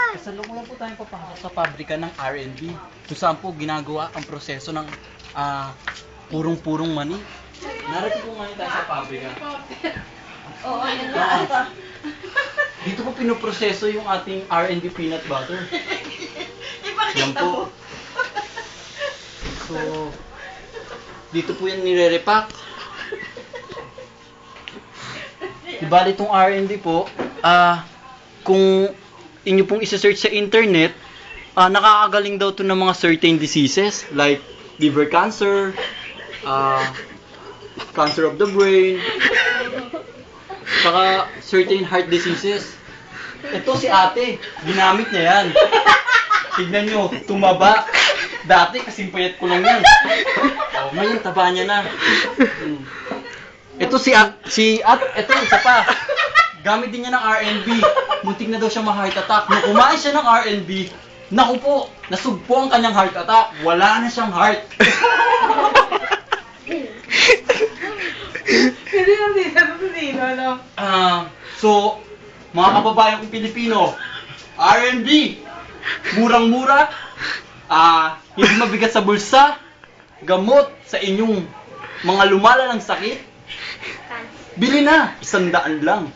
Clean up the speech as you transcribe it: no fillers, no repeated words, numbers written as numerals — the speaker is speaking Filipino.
Kasalukuyan po tayong papasok sa pabrika ng R&B kung saan po ginagawa ang proseso ng purong-purong mani. Narito po ngayon tayo sa pabrika. Oo, yun lang. Dito po pinoproseso yung ating R&B peanut butter. Yan po. So, dito po yan nire-repack. Ibali itong R&D po, kung inyo pong isa-search sa internet, nakakagaling daw to ng mga certain diseases like liver cancer, cancer of the brain, saka certain heart diseases. Ito si ate, ginamit niya yan. Tignan nyo, tumaba. Dati kasing payat ko lang yan. Oh, ngayon taba niya na. Ito ito isa pa. Gamit din niya ng R&B. Muntik na daw siya ma-heart attack. Nung kumain siya ng R&B, naku po, nasugpo ang kanyang heart attack. Wala na siyang heart. So, mga kababayan kong Pilipino, R&B, murang-mura, hindi mabigat sa bulsa, gamot sa inyong mga lumalalang sakit, bili na, 100 lang.